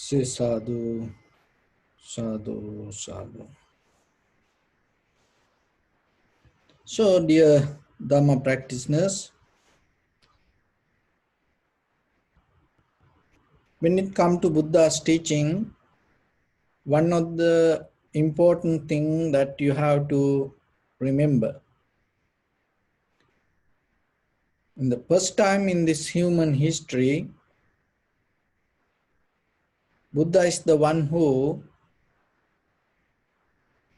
Say sadhu, sadhu, sadhu. So, dear Dharma practitioners, when it comes to Buddha's teaching, one of the important thing that you have to remember, in the first time in this human history, Buddha is the one who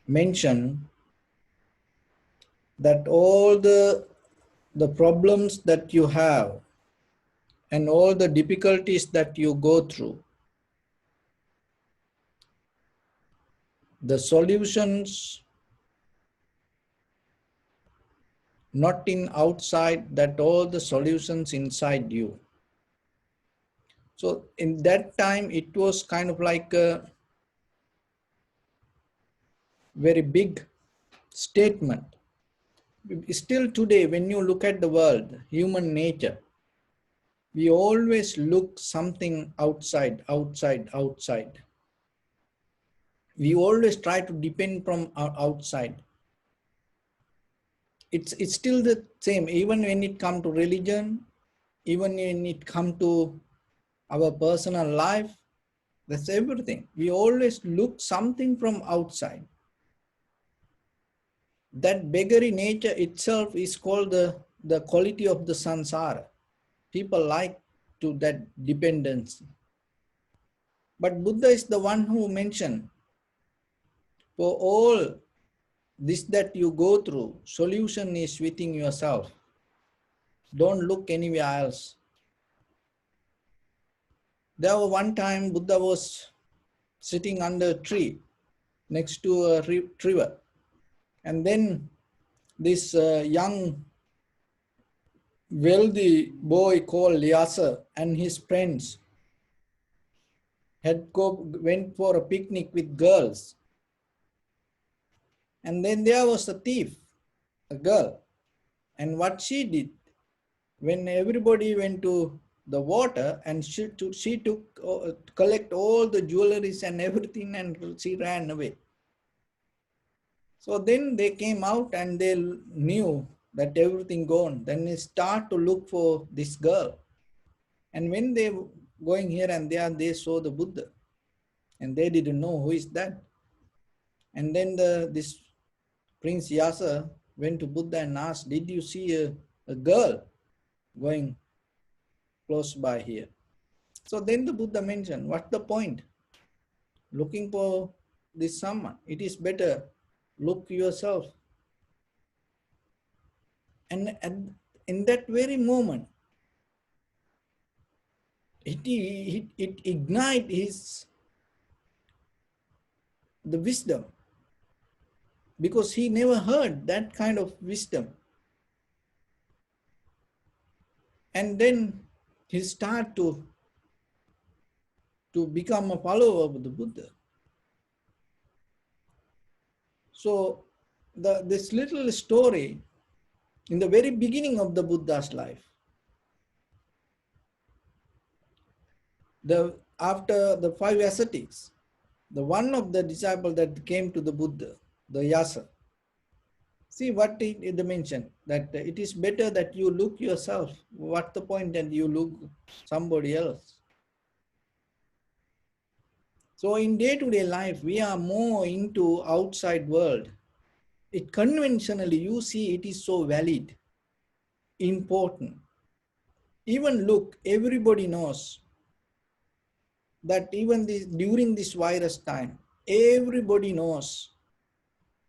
mentioned that all the problems that you have and all the difficulties that you go through, the solutions not in outside, that all the solutions inside you. So in that time, it was kind of like a very big statement. Still today, when you look at the world, human nature, we always look something outside, outside, outside. We always try to depend from outside. It's still the same, even when it comes to religion, even when it comes to our personal life, that's everything. We always look something from outside. That beggary nature itself is called the quality of the samsara. People like to that dependency. But Buddha is the one who mentioned, for all this that you go through, solution is within yourself. Don't look anywhere else. There was one time Buddha was sitting under a tree next to a river. And then this young wealthy boy called Lyasa and his friends went for a picnic with girls. And then there was a thief, a girl. And what she did, when everybody went to the water, and she took collect all the jewelries and everything, and she ran away. So then they came out and they knew that everything gone. Then they start to look for this girl. And when they were going here and there, they saw the Buddha. And they didn't know who is that. And then this Prince Yasa went to Buddha and asked, did you see a girl going close by here? So then the Buddha mentioned, what's the point? Looking for this someone. It is better look yourself. And in that very moment, it ignited the wisdom, because he never heard that kind of wisdom. And then he started to become a follower of the Buddha. So this little story in the very beginning of the Buddha's life, after the 5 ascetics, the one of the disciples that came to the Buddha, the Yasa, see what it mentioned, that it is better that you look yourself. What's the point that you look somebody else? So in day-to-day life, we are more into outside world. It conventionally, you see, it is so valid, important. Even look, everybody knows that even during this virus time, everybody knows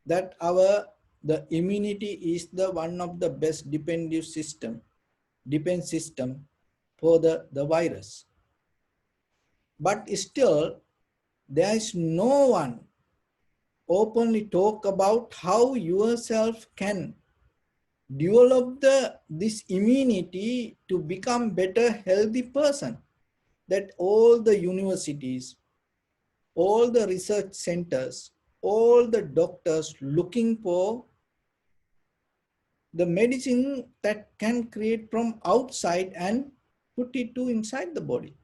that the immunity is the one of the best defense system for the virus. But still, there is no one openly talk about how yourself can develop this immunity to become better, healthy person. That all the universities, all the research centers, all the doctors looking for the medicine that can create from outside and put it to inside the body.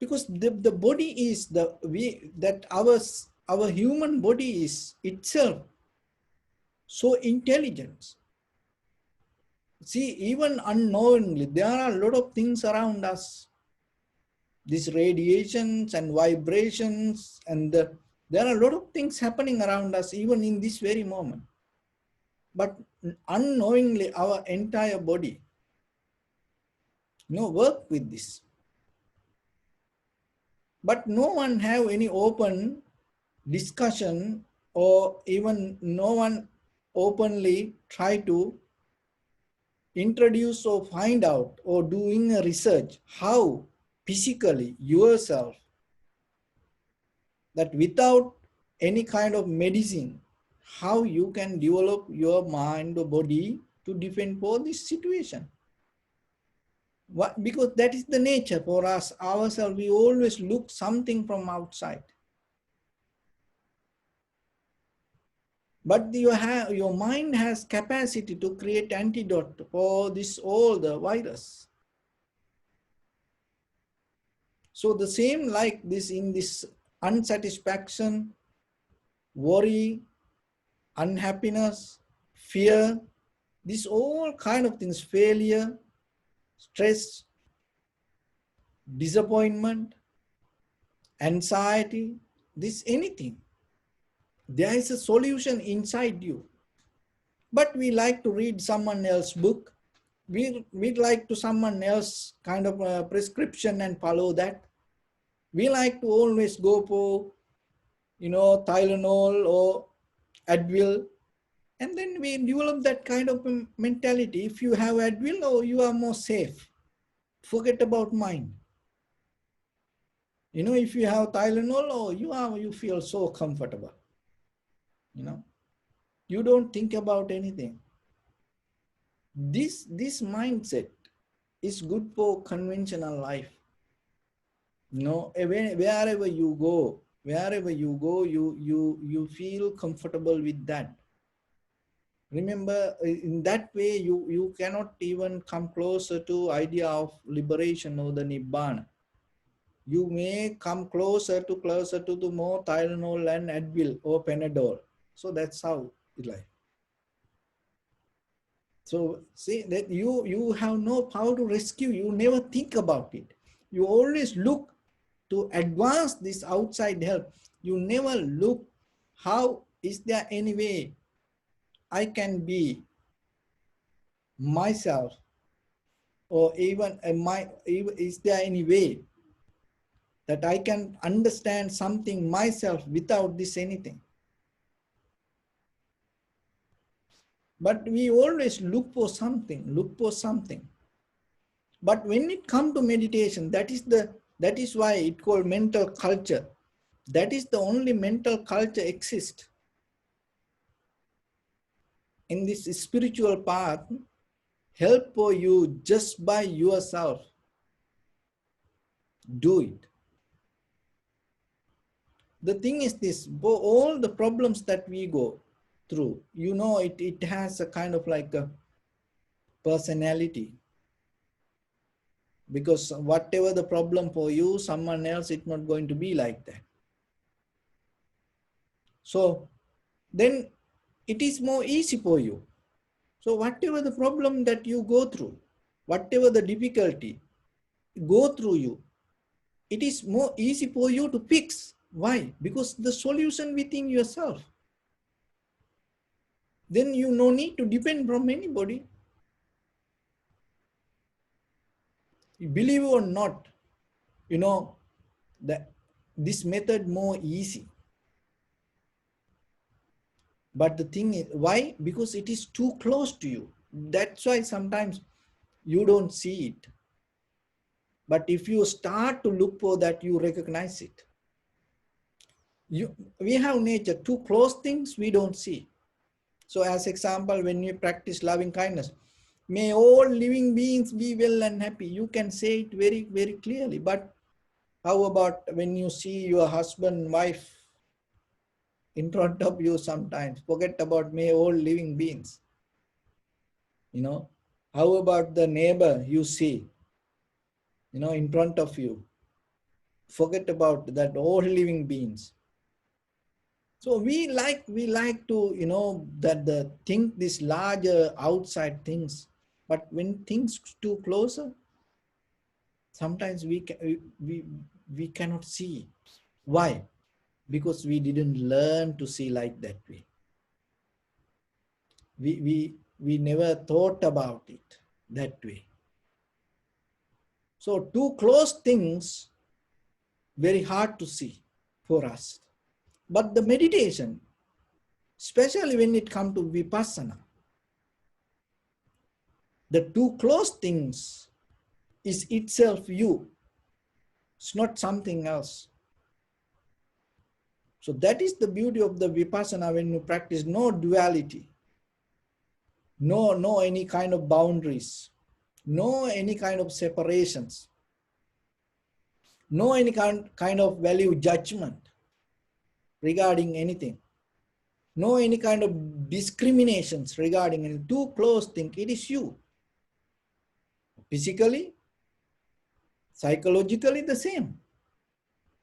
Because the body is our human body is itself so intelligent. See, even unknowingly, there are a lot of things around us. These radiations and vibrations, and there are a lot of things happening around us, even in this very moment. But unknowingly, our entire body, work with this. But no one have any open discussion, or even no one openly try to introduce or find out or doing a research how physically yourself, that without any kind of medicine, how you can develop your mind or body to defend for this situation. What? Because that is the nature for us ourselves. We always look something from outside. But your mind has capacity to create antidote for this all the virus. So the same like this, in this unsatisfaction, worry, unhappiness, fear, this all kind of things, failure, stress, disappointment, anxiety, this anything. There is a solution inside you. But we like to read someone else's book. We like to someone else kind of a prescription and follow that. We like to always go for, Tylenol or Advil. And then we develop that kind of mentality. If you have Advil, oh, you are more safe. Forget about mine. If you have Tylenol, oh, you feel so comfortable. You don't think about anything. This mindset is good for conventional life. Wherever you go, you feel comfortable with that. Remember, in that way, you cannot even come closer to idea of liberation or the Nibbana. You may come closer to the more Tylenol and Advil or Panadol. So that's how it like. So see that you have no power to rescue. You never think about it. You always look to advance this outside help. You never look how is there any way I can be myself, or even is there any way that I can understand something myself without this anything. But we always look for something. But when it comes to meditation, that is why it called mental culture. That is the only mental culture exists. In this spiritual path, help for you just by yourself. Do it. The thing is this, all the problems that we go through, it has a kind of like a personality. Because whatever the problem for you, someone else, it's not going to be like that. So then it is more easy for you. So whatever the problem that you go through, whatever the difficulty go through you, it is more easy for you to fix. Why? Because the solution within yourself. Then you no need to depend from anybody. Believe it or not, that this method more easy. But the thing is, why? Because it is too close to you. That's why sometimes you don't see it. But if you start to look for that, you recognize it. We have nature, too close things we don't see. So as example, when you practice loving kindness, may all living beings be well and happy. You can say it very, very clearly. But how about when you see your husband, wife in front of you sometimes? Forget about may all living beings. How about the neighbor you see, in front of you? forget about that all living beings. So we like to, that the think this larger outside things, but when things too closer, sometimes we cannot see. Why? Because we didn't learn to see like that way. We never thought about it that way. So too close things, very hard to see for us. But the meditation, especially when it comes to vipassana, the too close things is itself you. It's not something else. So that is the beauty of the vipassana when you practice no duality, no any kind of boundaries, no any kind of separations, no any kind of value judgment regarding anything, no any kind of discriminations regarding any too close thing. It is you. Physically, psychologically the same.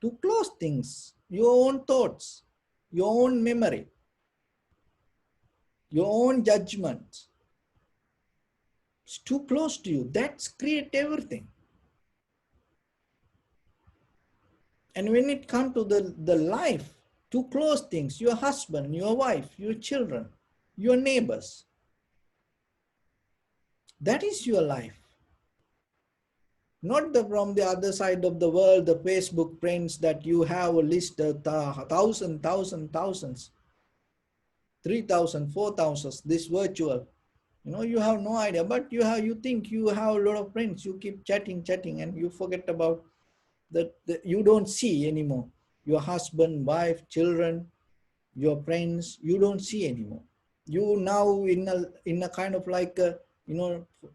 Too close things, your own thoughts, your own memory, your own judgment. It's too close to you. That's create everything. And when it comes to the life, too close things, your husband, your wife, your children, your neighbors, that is your life. Not from the other side of the world, the Facebook friends that you have a list of thousands, 3,000, 4,000, this virtual. You have no idea, but you think you have a lot of friends. You keep chatting, and you forget about that you don't see anymore. Your husband, wife, children, your friends, you don't see anymore. You now in a kind of like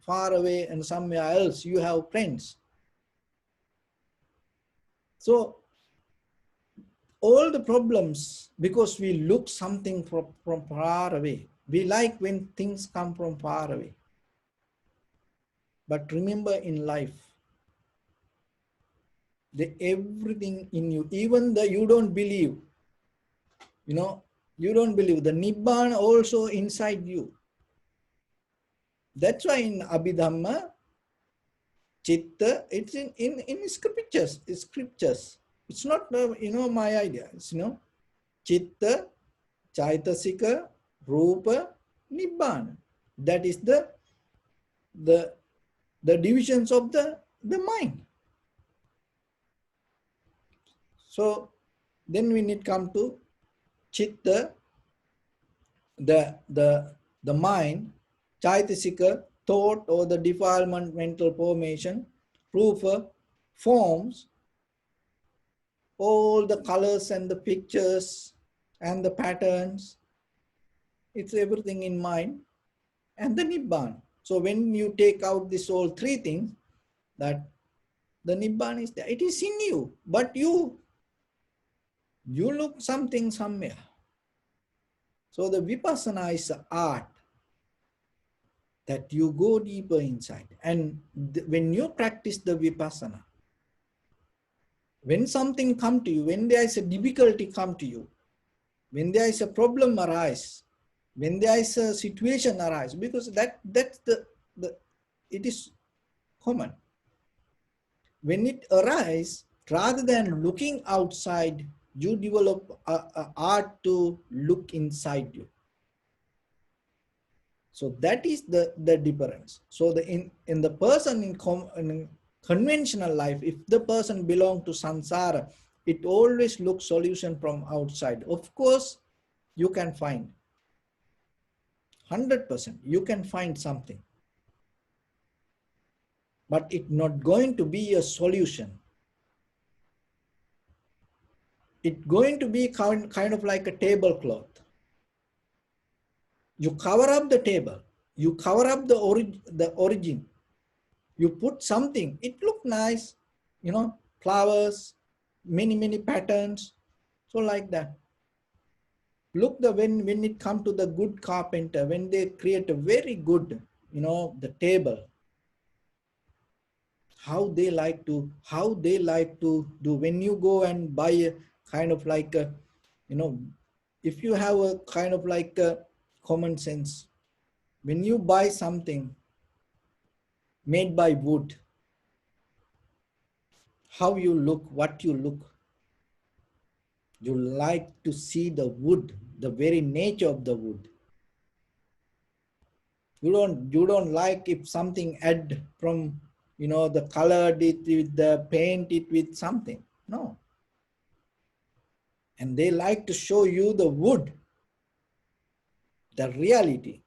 far away and somewhere else you have friends. So all the problems, because we look something from far away. We like when things come from far away. But remember in life, everything in you, even the you don't believe, you don't believe, the Nibbana also inside you. That's why in Abhidhamma, Chitta, it's in scriptures. It's not, my idea. It's, Chitta, Chaitasika, Rupa, Nibbana. That is the divisions of the mind. So then when it comes to Chitta, the mind, Chaitasika, thought or the defilement, mental formation, Rupa, forms, all the colors and the pictures and the patterns, it's everything in mind, and the Nibbana. So when you take out this all three things, that the Nibbana is there. It is in you, but you look something somewhere. So the Vipassana is an art that you go deeper inside. And when you practice the Vipassana, when something come to you, when there is a difficulty come to you, when there is a problem arise, when there is a situation arise, because that's the it is common. When it arises, rather than looking outside, you develop a art to look inside you. So that is the difference. So in the person in conventional life, if the person belong to samsara, it always looks solution from outside. Of course, you can find 100%. You can find something, but it's not going to be a solution. It's going to be kind of like a tablecloth. You cover up the table. You cover up the origin. You put something. It look nice, flowers, many patterns. So like that. Look when it come to the good carpenter, when they create a very good, the table. how they like to do. When you go and buy a kind of like a, if you have a kind of like a common sense, when you buy something made by wood, how you look, what you look, you like to see the wood, the very nature of the wood. You don't like if something add from, the colored it with the paint it with something. No. And they like to show you the wood, the reality.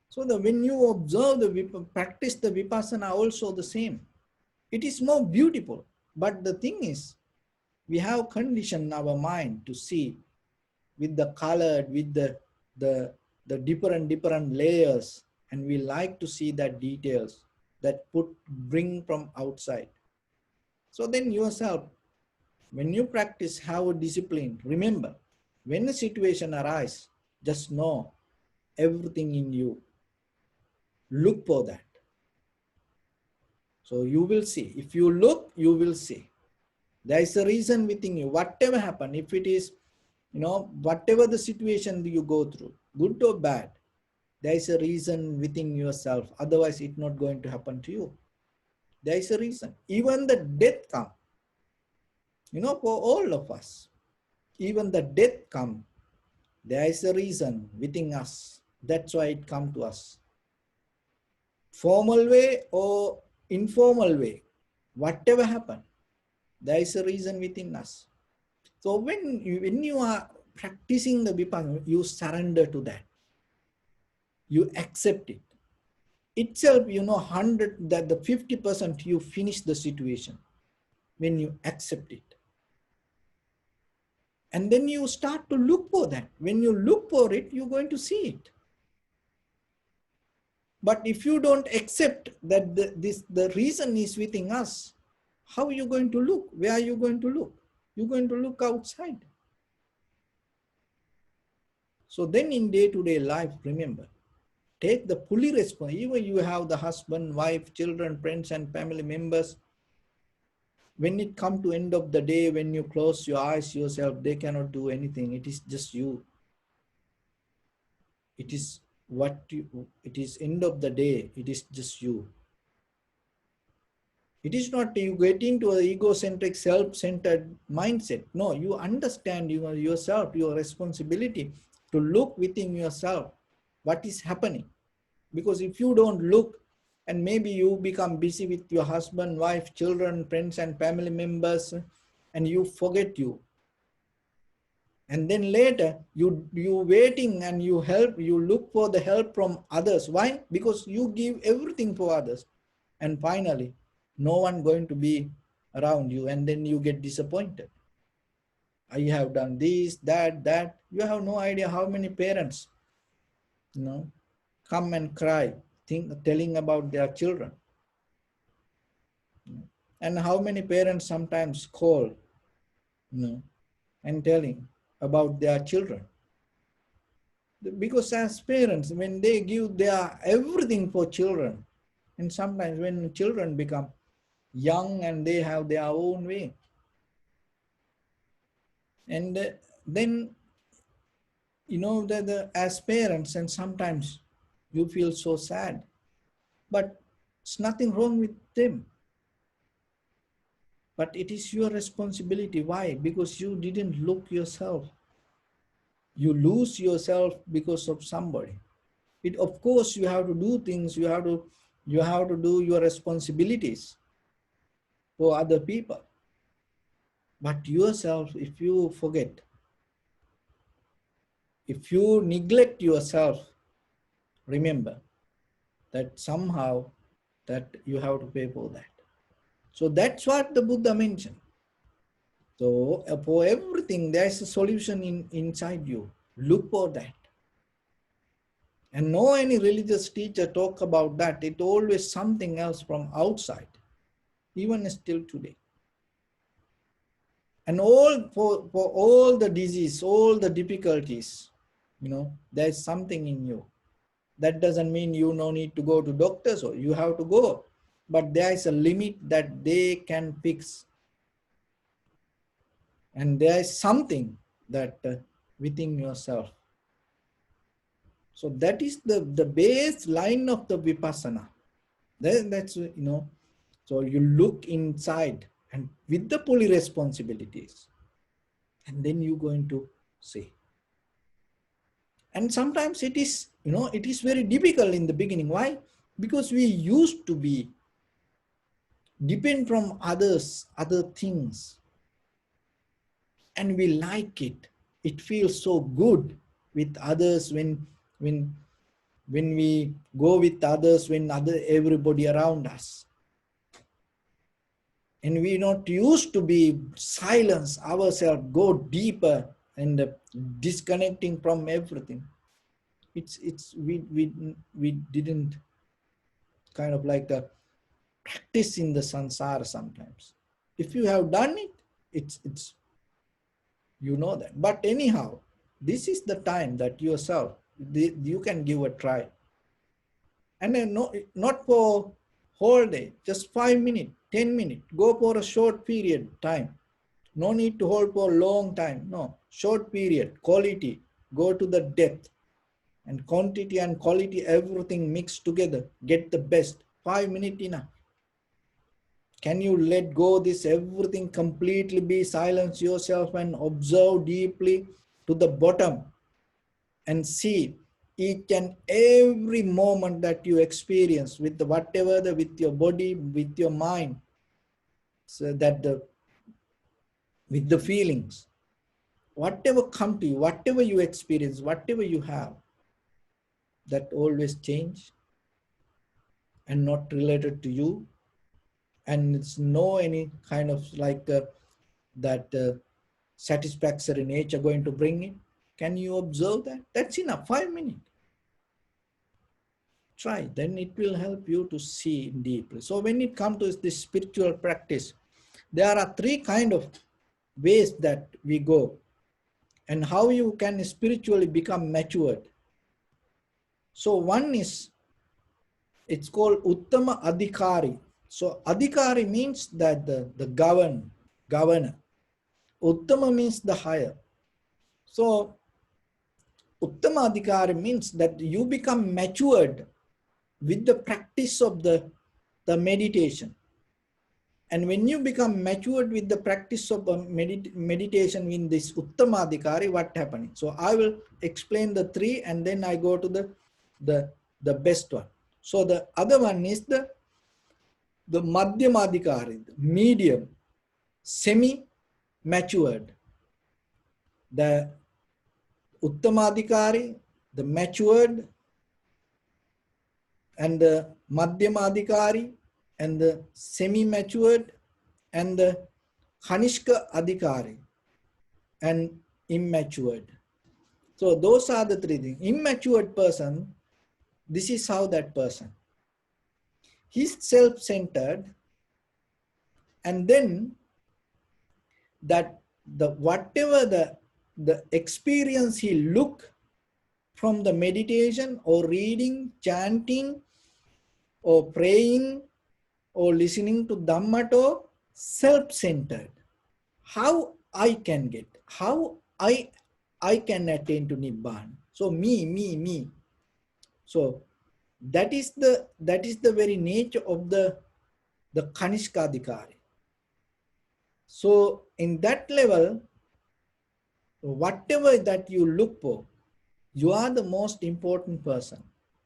So when you observe practice the vipassana also the same. It is more beautiful. But the thing is, we have conditioned our mind to see with the colored, with the, the different layers, and we like to see that details that bring from outside. So then yourself, when you practice, have a discipline. Remember, when a situation arises, just know everything in you. Look for that. So you will see. If you look, you will see. There is a reason within you. Whatever happen, if it is, whatever the situation you go through, good or bad, there is a reason within yourself. Otherwise, it's not going to happen to you. There is a reason. Even the death come, for all of us. Even the death come. There is a reason within us. That's why it come to us. Formal way or informal way, whatever happen, there is a reason within us. So when you are practicing the vipassana, you surrender to that. You accept it. Itself, 100, that the 50% you finish the situation when you accept it. And then you start to look for that. When you look for it, you're going to see it. But if you don't accept that the reason is within us, how are you going to look? Where are you going to look? You're going to look outside. So then in day-to-day life, remember, take the fully responsibility. Even you have the husband, wife, children, friends, and family members. When it comes to end of the day, when you close your eyes yourself, they cannot do anything. It is just you. It is it is end of the day. It is just you. It is not you get into an egocentric, self-centered mindset. No, you understand yourself, your responsibility to look within yourself what is happening. Because if you don't look, and maybe you become busy with your husband, wife, children, friends, and family members, and you forget you. And then later, you waiting and you look for the help from others. Why? Because you give everything for others. And finally, no one going to be around you, and then you get disappointed. I have done this, that. You have no idea how many parents, come and cry, telling about their children. And how many parents sometimes call, and telling about their children. Because as parents, when they give their everything for children, and sometimes when children become young and they have their own way, and then as parents, and sometimes you feel so sad, but it's nothing wrong with them, but it is your responsibility. Why? Because you didn't look yourself. You lose yourself because of somebody. Of course you have to do things, you have to do your responsibilities for other people, but yourself, if you forget, if you neglect yourself, remember that somehow that you have to pay for that. So that's what the Buddha mentioned. So for everything, there's a solution inside you. Look for that. And no any religious teacher talk about that. It's always something else from outside, even still today. And for all the disease, all the difficulties, there's something in you. That doesn't mean you no need to go to doctors, or you have to go. but there is a limit that they can fix. And there is something that within yourself. So that is the base line of the Vipassana. That's, so you look inside and with the fully responsibilities, and then you're going to see. And sometimes it is, it is very difficult in the beginning. Why? Because we used to be depend from others, other things, and we like it. It feels so good with others when when we go with others, when everybody around us. And we're not used to be silence ourselves, go deeper and disconnecting from everything. We didn't kind of like practice in the sansara sometimes. If you have done it, it's you know that. But anyhow, this is the time that yourself, you can give a try. And then not for whole day, just 5 minutes, 10 minutes. Go for a short period time. No need to hold for a long time. No, short period, quality. Go to the depth. And quantity and quality, everything mixed together. Get the best. 5 minutes enough. Can you let go this everything completely, be silence yourself and observe deeply to the bottom and see each and every moment that you experience with the whatever with your body, with your mind, so that with the feelings, whatever come to you, whatever you experience, whatever you have, that always change and not related to you, and it's no any kind of like that satisfactory nature going to bring it. Can you observe that? That's enough. 5 minutes. Try, then it will help you to see deeply. So when it comes to this spiritual practice, there are 3 kind of ways that we go and how you can spiritually become matured. So one is, it's called Uttama Adhikari. So Adhikari means that the governor. Uttama means the higher. So Uttama Adhikari means that you become matured with the practice of the meditation. And when you become matured with the practice of meditation in this Uttamadhikari, what happening? So I will explain the 3 and then I go to the best one. So the other one is the Madhyamadhikari, the medium, semi-matured. The Uttamadhikari, the matured, and the Madhyamadhikari, and the semi-matured, and the Kanishka Adhikari, and immatured. So those are the 3 things. Immatured person, this is how that person. He's self-centered, and then that whatever the experience he look from the meditation or reading, chanting, or praying, or listening to Dhamma talk, self-centered. How I can get, how I can attain to Nibbana. So me. So that is the very nature of the Kanishkadhikari. So in that level, whatever that you look for, you are the most important person.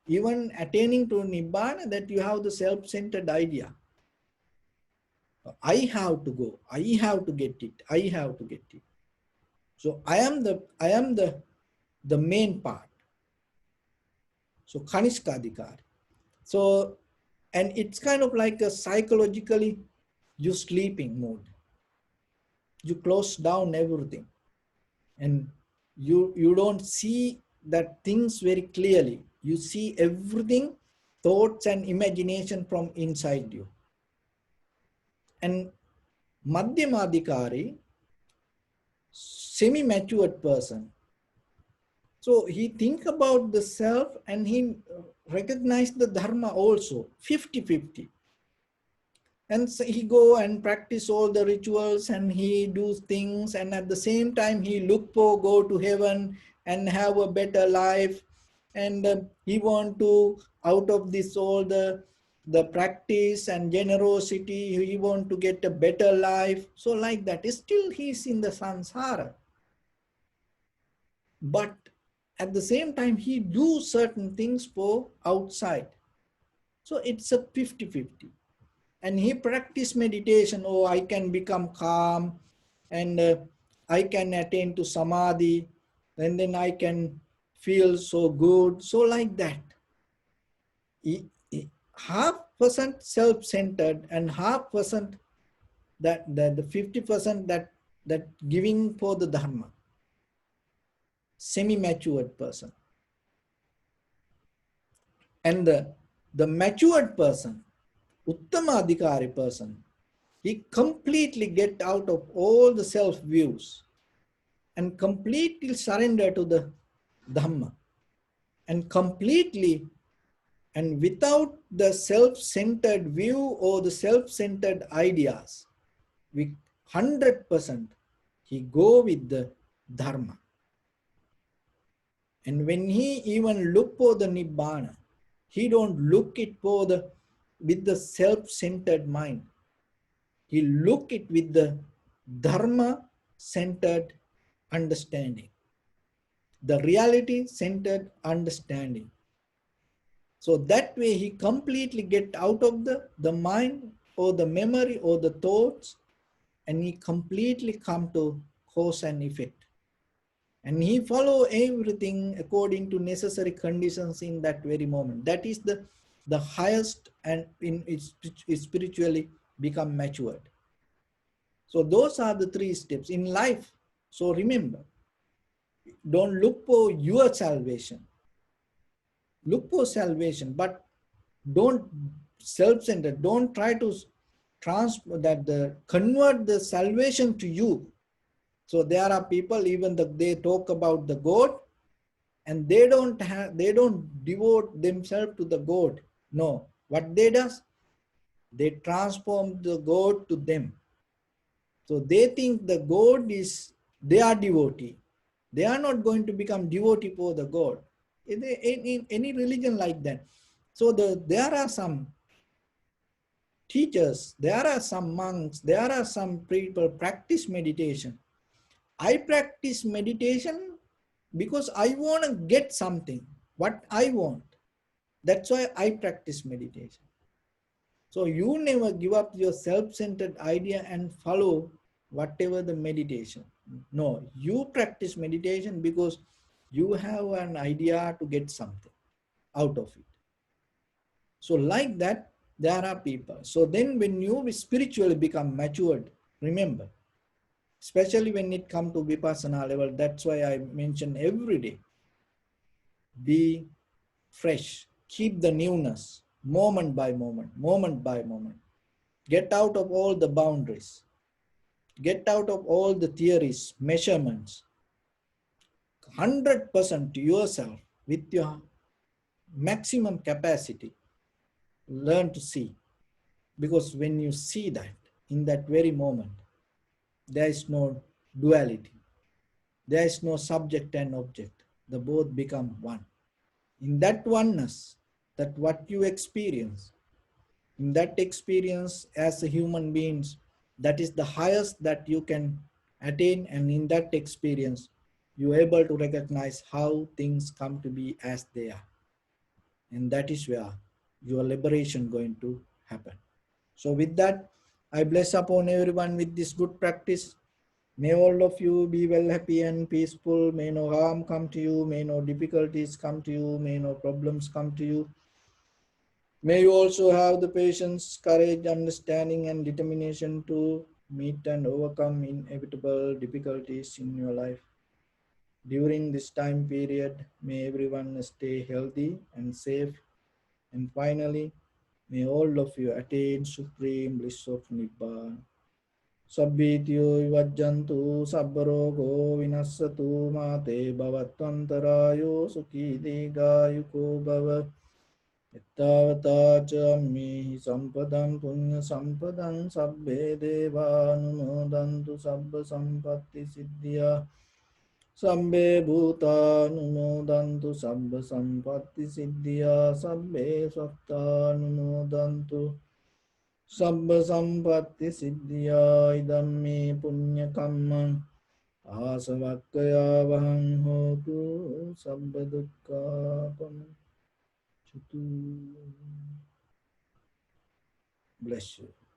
Even attaining to Nibbana, that you have the self-centered idea. I have to go, I have to get it, I have to get it. So I am the main part. So Kanishkadhikari. So, and it's kind of like a psychologically, you sleeping mode. You close down everything and you don't see that things very clearly. You see everything, thoughts and imagination from inside you. And Madhyamadhikari, semi-matured person. So he think about the self and he recognize the Dharma also, 50-50. And so he go and practice all the rituals and he does things, and at the same time he look for go to heaven and have a better life. And he want to out of this all the practice and generosity, he want to get a better life. So like that, still he's in the samsara, but at the same time he do certain things for outside. So it's a 50-50. And he practice meditation. Oh, I can become calm, and I can attain to samadhi, and then I can feel so good. So like that, half percent self-centered and half percent that the 50% that giving for the dharma, semi-matured person. And the matured person, uttama adhikari person, he completely get out of all the self views and completely surrender to the Dhamma, and completely and without the self-centered view or the self-centered ideas, with 100% he go with the Dharma. And when he even look for the Nibbana, he don't look it for the with the self-centered mind. He look it with the Dharma-centered understanding, the reality-centered understanding. So that way he completely get out of the mind or the memory or the thoughts, and he completely come to cause and effect. And he follow everything according to necessary conditions in that very moment. That is the highest, and in it's spiritually become matured. So those are the 3 steps in life. So remember, don't look for your salvation. Look for salvation, but don't self-centered. Don't try to convert the salvation to you. So there are people, even they talk about the God, and they don't devote themselves to the God. No, what they does, they transform the God to them. So they think the God is their devotee. They are not going to become devotee for the God. In any religion like that. So there are some teachers, there are some monks, there are some people practice meditation. I practice meditation because I want to get something, what I want. That's why I practice meditation. So you never give up your self-centered idea and follow whatever the meditation. No, you practice meditation because you have an idea to get something out of it. So like that, there are people. So then when you spiritually become matured, remember, especially when it comes to vipassana level, that's why I mention every day, be fresh, keep the newness, moment by moment, moment by moment. Get out of all the boundaries. Get out of all the theories, measurements. 100% to yourself with your maximum capacity. Learn to see. Because when you see that, in that very moment, there is no duality. There is no subject and object. The both become one. In that oneness, that what you experience, in that experience as a human beings, that is the highest that you can attain. And in that experience, you are able to recognize how things come to be as they are. And that is where your liberation going to happen. So with that, I bless upon everyone with this good practice. May all of you be well, happy and peaceful. May no harm come to you. May no difficulties come to you. May no problems come to you. May you also have the patience, courage, understanding, and determination to meet and overcome inevitable difficulties in your life. During this time period, may everyone stay healthy and safe. And finally, may all of you attain supreme bliss of Nibbana. Sabbityo vajjantu sabbarogo vinassatu mate bhavatvantarayo sukhi digayuko bhava. ittavata ca ammihi sampadam punya sampadam sabbe devanumodantu sabba sampatti siddhya sabbe bhutanumodantu sabba sampatti siddhya sabbe sattanumodantu sabba sampatti siddhya idamme punya kammam ආසවක්කයා වහං හෝතු සබ්බ දුක්ඛාපම චුතු. Bless you.